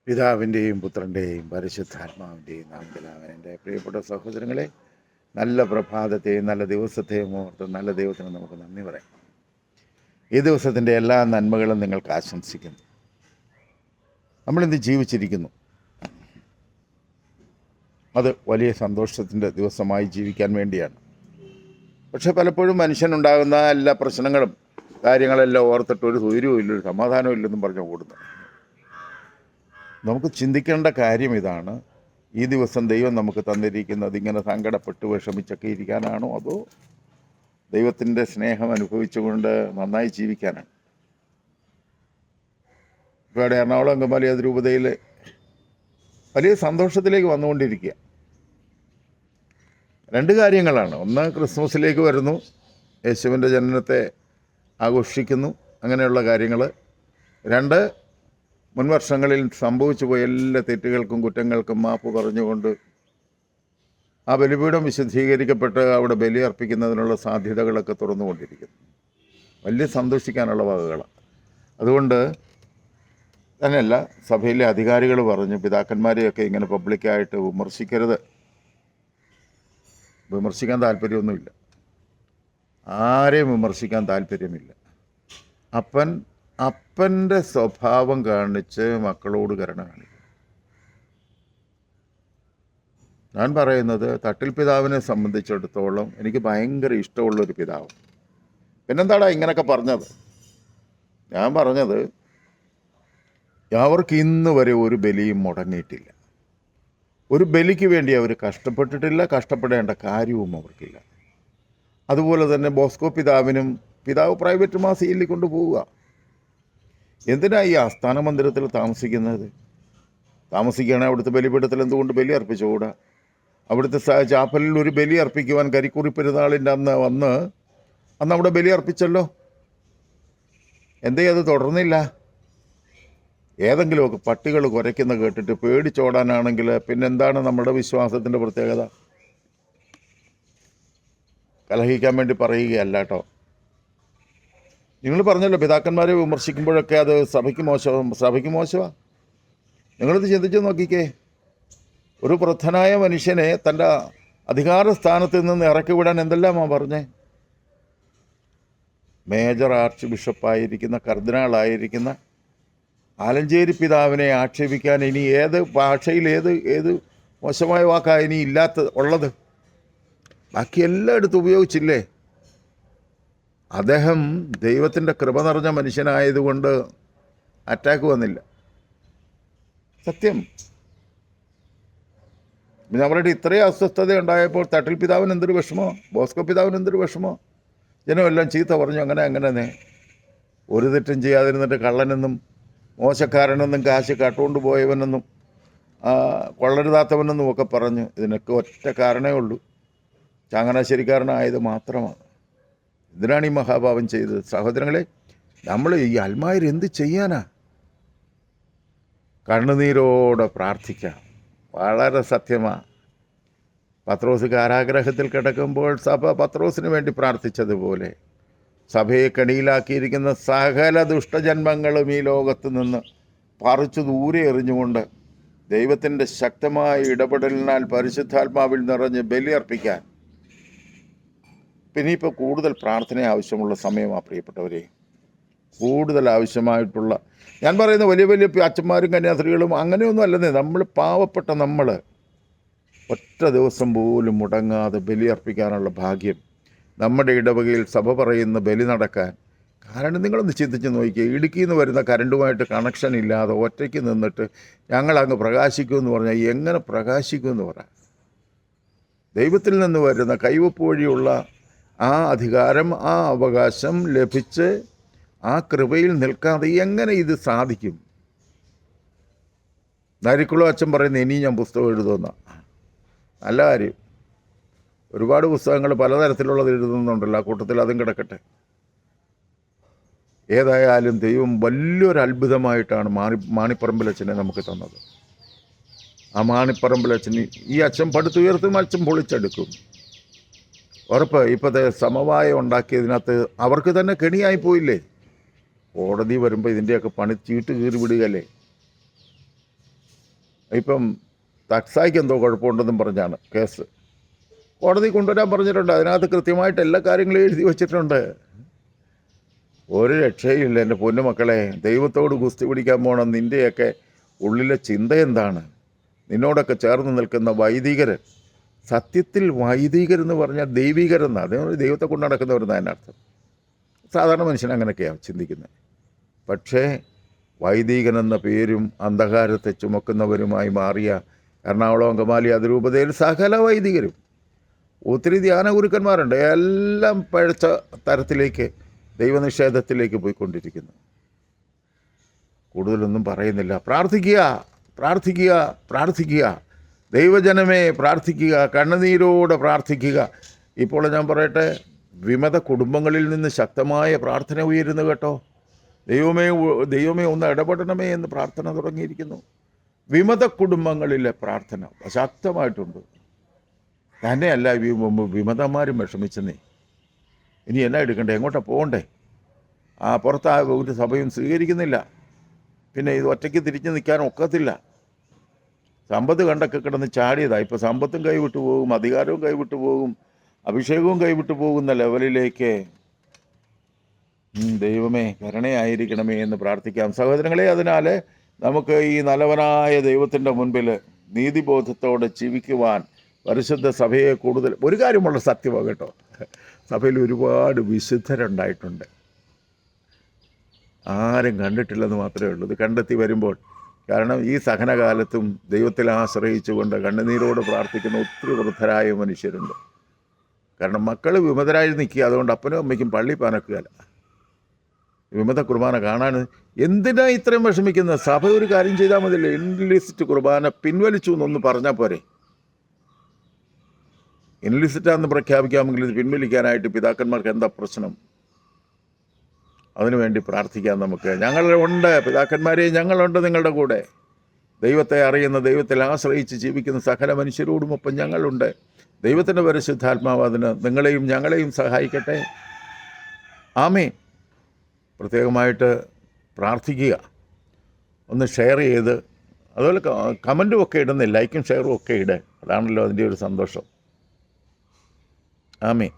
പിതാവിൻ്റെയും പുത്രൻ്റെയും പരിശുദ്ധാത്മാവിൻ്റെയും നാമത്തിലാവൻ. എൻ്റെ പ്രിയപ്പെട്ട സഹോദരങ്ങളെ, നല്ല പ്രഭാതത്തെയും നല്ല ദിവസത്തെയും ഓർത്ത് നല്ല ദൈവത്തിന് നമുക്ക് നന്ദി പറയാം. ഈ ദിവസത്തിൻ്റെ എല്ലാ നന്മകളും നിങ്ങൾക്ക് ആശംസിക്കുന്നു. നമ്മളിന്ന് ജീവിച്ചിരിക്കുന്നു, അത് വലിയ സന്തോഷത്തിൻ്റെ ദിവസമായി ജീവിക്കാൻ വേണ്ടിയാണ്. പക്ഷെ പലപ്പോഴും മനുഷ്യനുണ്ടാകുന്ന എല്ലാ പ്രശ്നങ്ങളും കാര്യങ്ങളെല്ലാം ഓർത്തിട്ട് ഒരു സൗകര്യവും ഇല്ല, ഒരു സമാധാനവും ഇല്ലെന്നും പറഞ്ഞു ഓടുന്നു. നമുക്ക് ചിന്തിക്കേണ്ട കാര്യം ഇതാണ്: ഈ ദിവസം ദൈവം നമുക്ക് തന്നിരിക്കുന്നത് ഇങ്ങനെ സങ്കടപ്പെട്ട് വിഷമിച്ചൊക്കെ ഇരിക്കാനാണോ, അതോ ദൈവത്തിൻ്റെ സ്നേഹം അനുഭവിച്ചുകൊണ്ട് നന്നായി ജീവിക്കാനാണ്? ഇവിടെ എറണാകുളം അങ്കമാലി അതിരൂപതയിൽ വലിയ സന്തോഷത്തിലേക്ക് വന്നുകൊണ്ടിരിക്കുക. രണ്ട് കാര്യങ്ങളാണ്. ഒന്ന്, ക്രിസ്മസിലേക്ക് വരുന്നു, യേശുവിൻ്റെ ജനനത്തെ ആഘോഷിക്കുന്നു, അങ്ങനെയുള്ള കാര്യങ്ങൾ. രണ്ട്, മുൻ വർഷങ്ങളിൽ സംഭവിച്ചു പോയ എല്ലാ തെറ്റുകൾക്കും കുറ്റങ്ങൾക്കും മാപ്പ് പറഞ്ഞുകൊണ്ട് ആ ബലിപീഠം വിശുദ്ധീകരിക്കപ്പെട്ട് അവിടെ ബലി അർപ്പിക്കുന്നതിനുള്ള സാധ്യതകളൊക്കെ തുറന്നുകൊണ്ടിരിക്കുന്നു. വലിയ സന്തോഷിക്കാനുള്ള വകകളാണ്. അതുകൊണ്ട് തന്നെയല്ല, സഭയിലെ അധികാരികൾ പറഞ്ഞു, പിതാക്കന്മാരെയൊക്കെ ഇങ്ങനെ പബ്ലിക്കായിട്ട് വിമർശിക്കരുത്. വിമർശിക്കാൻ താല്പര്യമൊന്നുമില്ല, ആരെയും വിമർശിക്കാൻ താല്പര്യമില്ല. അപ്പൻ്റെ സ്വഭാവം കാണിച്ച് മക്കളോട് കരുണ കാണിക്കും. ഞാൻ പറയുന്നത്, തട്ടിൽ പിതാവിനെ സംബന്ധിച്ചിടത്തോളം എനിക്ക് ഭയങ്കര ഇഷ്ടമുള്ളൊരു പിതാവ്. പിന്നെന്താടാ ഇങ്ങനെയൊക്കെ പറഞ്ഞത്? ഞാൻ പറഞ്ഞത്, അവർക്ക് ഇന്ന് വരെ ഒരു ബലിയും മുടങ്ങിയിട്ടില്ല. ഒരു ബലിക്ക് വേണ്ടി അവർ കഷ്ടപ്പെട്ടിട്ടില്ല, കഷ്ടപ്പെടേണ്ട കാര്യവും അവർക്കില്ല. അതുപോലെ തന്നെ ബോസ്കോ പിതാവ് പ്രൈവറ്റ് മാസികയിൽ കൊണ്ടുപോവുക. എന്തിനാ ഈ ആസ്ഥാന മന്ദിരത്തിൽ താമസിക്കുന്നത്? താമസിക്കുകയാണെങ്കിൽ അവിടുത്തെ ബലിപീഠത്തിൽ എന്തുകൊണ്ട് ബലി അർപ്പിച്ചുകൂടാ? അവിടുത്തെ ചാപ്പലിൽ ഒരു ബലി അർപ്പിക്കുവാൻ കരിക്കുറി പെരുന്നാളിൻ്റെ അന്ന് അവിടെ ബലി അർപ്പിച്ചല്ലോ. എന്തേ അത് തുടർന്നില്ല? ഏതെങ്കിലുമൊക്കെ പട്ടികൾ കുരയ്ക്കുന്ന കേട്ടിട്ട് പേടിച്ചോടാനാണെങ്കിൽ പിന്നെന്താണ് നമ്മുടെ വിശ്വാസത്തിൻ്റെ പ്രത്യേകത? കലഹിക്കാൻ വേണ്ടി പറയുകയല്ല കേട്ടോ. നിങ്ങൾ പറഞ്ഞല്ലോ, പിതാക്കന്മാരെ വിമർശിക്കുമ്പോഴൊക്കെ അത് സഭയ്ക്ക് മോശമാണ്. നിങ്ങളിത് ചിന്തിച്ച് നോക്കിക്കേ. ഒരു വൃദ്ധനായ മനുഷ്യനെ തൻ്റെ അധികാര സ്ഥാനത്ത് നിന്ന് ഇറക്കി വിടാൻ എന്തെല്ലാമാണ് പറഞ്ഞേ? മേജർ ആർച്ച് ബിഷപ്പായിരിക്കുന്ന, കർദിനാളായിരിക്കുന്ന ആലഞ്ചേരി പിതാവിനെ ആക്ഷേപിക്കാൻ ഇനി ഏത് ഭാഷയിൽ ഏത് മോശമായ വാക്കാണ് ഇനി ഉള്ളത്? ബാക്കി എല്ലായിടത്തും ഉപയോഗിച്ചില്ലേ? അദ്ദേഹം ദൈവത്തിൻ്റെ കൃപ നിറഞ്ഞ മനുഷ്യനായതുകൊണ്ട് അറ്റാക്ക് വന്നില്ല. സത്യം. നമ്മളുടെ ഇത്രയും അസ്വസ്ഥത ഉണ്ടായപ്പോൾ തട്ടിൽ പിതാവിന് എന്തൊരു വിഷമോ, ബോസ്കോ പിതാവിന് എന്തൊരു വിഷമോ? ജനമെല്ലാം ചീത്ത പറഞ്ഞു, അങ്ങനെ ഒരു തെറ്റും ചെയ്യാതിരുന്നിട്ട് കള്ളനെന്നും മോശക്കാരനെന്നും കാശ് കട്ടുകൊണ്ട് പോയവനെന്നും കൊള്ളരുതാത്തവനെന്നും ഒക്കെ പറഞ്ഞു. ഇതിനൊക്കെ ഒറ്റ കാരണമേ ഉള്ളൂ: ചങ്ങനാശ്ശേരിക്കാരനായത് മാത്രമാണ്. ഇതിനാണ് ഈ മഹാഭാവം ചെയ്തത്. സഹോദരങ്ങളെ, നമ്മൾ ഈ അൽമായർ എന്ത് ചെയ്യാനാ? കണ്ണുനീരോടെ പ്രാർത്ഥിക്കാം. വളരെ സത്യമാണ്. പത്രോസ് കാരാഗ്രഹത്തിൽ കിടക്കുമ്പോൾ സഭ പത്രോസിന് വേണ്ടി പ്രാർത്ഥിച്ചതുപോലെ സഭയെ കെണിയിലാക്കിയിരിക്കുന്ന സകല ദുഷ്ടജന്മങ്ങളും ഈ ലോകത്ത് നിന്ന് പറിച്ചു ദൂരെ എറിഞ്ഞുകൊണ്ട് ദൈവത്തിൻ്റെ ശക്തമായ ഇടപെടലിനാൽ പരിശുദ്ധാത്മാവിൽ നിറഞ്ഞ് ബലിയർപ്പിക്കാൻ പിന്നെ ഇപ്പോൾ കൂടുതൽ പ്രാർത്ഥന ആവശ്യമുള്ള സമയമാണ് പ്രിയപ്പെട്ടവരെ. കൂടുതൽ ആവശ്യമായിട്ടുള്ള, ഞാൻ പറയുന്ന വലിയ വലിയ അച്ഛന്മാരും കന്യാസ്ത്രീകളും അങ്ങനെയൊന്നും അല്ലെന്നേ. നമ്മൾ പാവപ്പെട്ട നമ്മൾ ഒറ്റ ദിവസം പോലും മുടങ്ങാതെ ബലിയർപ്പിക്കാനുള്ള ഭാഗ്യം നമ്മുടെ ഇടവകയിൽ സഭ പറയുന്ന ബലി നടക്കാൻ കാരണം നിങ്ങളൊന്ന് ചിന്തിച്ച് നോക്കിയേ. ഇടുക്കിയിൽ നിന്ന് വരുന്ന കറണ്ടുമായിട്ട് കണക്ഷൻ ഇല്ലാതെ ഒറ്റയ്ക്ക് നിന്നിട്ട് ഞങ്ങളങ്ങ് പ്രകാശിക്കുമെന്ന് പറഞ്ഞാൽ എങ്ങനെ പ്രകാശിക്കുമെന്ന് പറ? ദൈവത്തിൽ നിന്ന് വരുന്ന കൈവപ്പ് വഴിയുള്ള ആ അധികാരം, ആ അവകാശം ലഭിച്ച് ആ കൃപയിൽ നിൽക്കാതെ എങ്ങനെ ഇത് സാധിക്കും? നരിക്കുളം അച്ഛൻ പറയുന്നത്, ഇനി ഞാൻ പുസ്തകം എഴുതുന്ന നല്ല കാര്യം. ഒരുപാട് പുസ്തകങ്ങൾ പലതരത്തിലുള്ളത് എഴുതുന്നുണ്ടല്ലോ, ആ കൂട്ടത്തിൽ അതും കിടക്കട്ടെ. ഏതായാലും ദൈവം വലിയൊരു അത്ഭുതമായിട്ടാണ് മാണിപ്പറമ്പിലച്ഛനെ നമുക്ക് തന്നത്. ആ മാണിപ്പറമ്പിലച്ഛൻ, ഈ അച്ഛൻ പടുത്തുയർത്തും അച്ഛൻ പൊളിച്ചെടുക്കും. ഉറപ്പ്. ഇപ്പോഴത്തെ സമവായം ഉണ്ടാക്കിയതിനകത്ത് അവർക്ക് തന്നെ കെണിയായി പോയില്ലേ? കോടതി വരുമ്പോൾ ഇതിൻ്റെയൊക്കെ പണി ചീട്ട് കീറി വിടുകയല്ലേ? ഇപ്പം തക്സായിക്ക് എന്തോ കുഴപ്പമുണ്ടെന്നും പറഞ്ഞാണ് കേസ്. കോടതി കൊണ്ടുവരാൻ പറഞ്ഞിട്ടുണ്ട്. അതിനകത്ത് കൃത്യമായിട്ട് എല്ലാ കാര്യങ്ങളും എഴുതി വച്ചിട്ടുണ്ട്. ഒരു രക്ഷയില്ല എൻ്റെ പൊന്നുമക്കളെ. ദൈവത്തോട് ഗുസ്തി പിടിക്കാൻ പോകണം. നിൻ്റെയൊക്കെ ഉള്ളിലെ ചിന്ത എന്താണ്? നിന്നോടൊക്കെ ചേർന്ന് നിൽക്കുന്ന വൈദികർ, സത്യത്തിൽ വൈദികരെന്ന് പറഞ്ഞാൽ ദൈവികരെന്ന്, അതേ ദൈവത്തെ കൊണ്ട് നടക്കുന്നവരെന്ന് അതിനർത്ഥം. സാധാരണ മനുഷ്യൻ അങ്ങനെയൊക്കെയാണ് ചിന്തിക്കുന്നത്. പക്ഷേ വൈദികനെന്ന പേരും അന്ധകാരത്തെ ചുമക്കുന്നവരുമായി മാറിയ എറണാകുളം അങ്കമാലി അതിരൂപതയിൽ സകല വൈദികരും, ഒത്തിരി ധ്യാന ഗുരുക്കന്മാരുണ്ട്, എല്ലാം പഴച്ച തരത്തിലേക്ക് ദൈവനിഷേധത്തിലേക്ക് പോയിക്കൊണ്ടിരിക്കുന്നു. കൂടുതലൊന്നും പറയുന്നില്ല. പ്രാർത്ഥിക്കുക, പ്രാർത്ഥിക്കുക, പ്രാർത്ഥിക്കുക. ദൈവജനമേ പ്രാർത്ഥിക്കുക, കണ്ണുനീരോടെ പ്രാർത്ഥിക്കുക. ഇപ്പോൾ ഞാൻ പറയട്ടെ, വിമത കുടുംബങ്ങളിൽ നിന്ന് ശക്തമായ പ്രാർത്ഥന ഉയരുന്നു കേട്ടോ. ദൈവമേ ഒന്ന് ഇടപെടണമേ എന്ന് പ്രാർത്ഥന തുടങ്ങിയിരിക്കുന്നു. വിമത കുടുംബങ്ങളിലെ പ്രാർത്ഥന ശക്തമായിട്ടുണ്ട്. തന്നെയല്ല വിമതന്മാരും വിഷമിച്ചെന്നേ. ഇനി എന്നാ എടുക്കണ്ടേ? എങ്ങോട്ടാണ് പോകണ്ടേ? പുറത്ത് ഒരു സഭയും സ്വീകരിക്കുന്നില്ല. പിന്നെ ഇത് ഒറ്റയ്ക്ക് തിരിഞ്ഞ് നിൽക്കാൻ ഒക്കത്തില്ല. സമ്പത്ത് കണ്ടൊക്കെ കിടന്ന് ചാടിയതാണ്. ഇപ്പോൾ സമ്പത്തും കൈവിട്ടു പോകും, അധികാരവും കൈവിട്ടു പോകും, അഭിഷേകവും കൈവിട്ടു പോകുന്ന ലെവലിലേക്ക്. ദൈവമേ കരുണയായിരിക്കണമേ എന്ന് പ്രാർത്ഥിക്കാം സഹോദരങ്ങളെ. അതിനാൽ നമുക്ക് ഈ നല്ലവനായ ദൈവത്തിൻ്റെ മുൻപിൽ നീതിബോധത്തോടെ ജീവിക്കുവാൻ പരിശുദ്ധ സഭയെ കൂടുതൽ, ഒരു കാര്യമുള്ള സത്യമാണ് കേട്ടോ, സഭയിൽ ഒരുപാട് വിശുദ്ധരുണ്ടായിട്ടുണ്ട്. ആരും കണ്ടിട്ടില്ലെന്ന് മാത്രമേ ഉള്ളൂ. ഇത് കണ്ടെത്തി വരുമ്പോൾ, കാരണം ഈ സഹനകാലത്തും ദൈവത്തിൽ ആശ്രയിച്ചുകൊണ്ട് കണ്ണുനീരോട് പ്രാർത്ഥിക്കുന്ന ഒത്തിരി വൃദ്ധരായ മനുഷ്യരുണ്ട്. കാരണം മക്കൾ വിമതരായി നിൽക്കുക, അതുകൊണ്ട് അപ്പനും അമ്മയ്ക്കും പള്ളി പനക്കുകയല്ല. വിമത കുർബാന കാണാൻ എന്തിനാ ഇത്രയും വിഷമിക്കുന്നത്? സഭ ഒരു കാര്യം ചെയ്താൽ മതിയല്ലേ? ഇൻലിസിറ്റ് കുർബാന പിൻവലിച്ചു എന്നൊന്ന് പറഞ്ഞാൽ പോരെ? ഇൻലിസിറ്റാന്ന് പ്രഖ്യാപിക്കാമെങ്കിൽ ഇത് പിൻവലിക്കാനായിട്ട് പിതാക്കന്മാർക്ക് എന്താ പ്രശ്നം? അതിനുവേണ്ടി പ്രാർത്ഥിക്കാം നമുക്ക്. ഞങ്ങളുണ്ട് പിതാക്കന്മാരെ, ഞങ്ങളുണ്ട് നിങ്ങളുടെ കൂടെ. ദൈവത്തെ അറിയുന്ന, ദൈവത്തിൽ ആശ്രയിച്ച് ജീവിക്കുന്ന സകല മനുഷ്യരോടുമൊപ്പം ഞങ്ങളുണ്ട്. ദൈവത്തിൻ്റെ പരിശുദ്ധാത്മാവ് അതിന് നിങ്ങളെയും ഞങ്ങളെയും സഹായിക്കട്ടെ. ആമേൻ. പ്രത്യേകമായിട്ട് പ്രാർത്ഥിക്കുക. ഒന്ന് ഷെയർ ചെയ്ത്, അതുപോലെ കമൻറ്റും ഒക്കെ ഇടുന്നേ, ലൈക്കും ഷെയറും ഒക്കെ ഇടേ. അതാണല്ലോ അതിൻ്റെ ഒരു സന്തോഷം. ആമേൻ.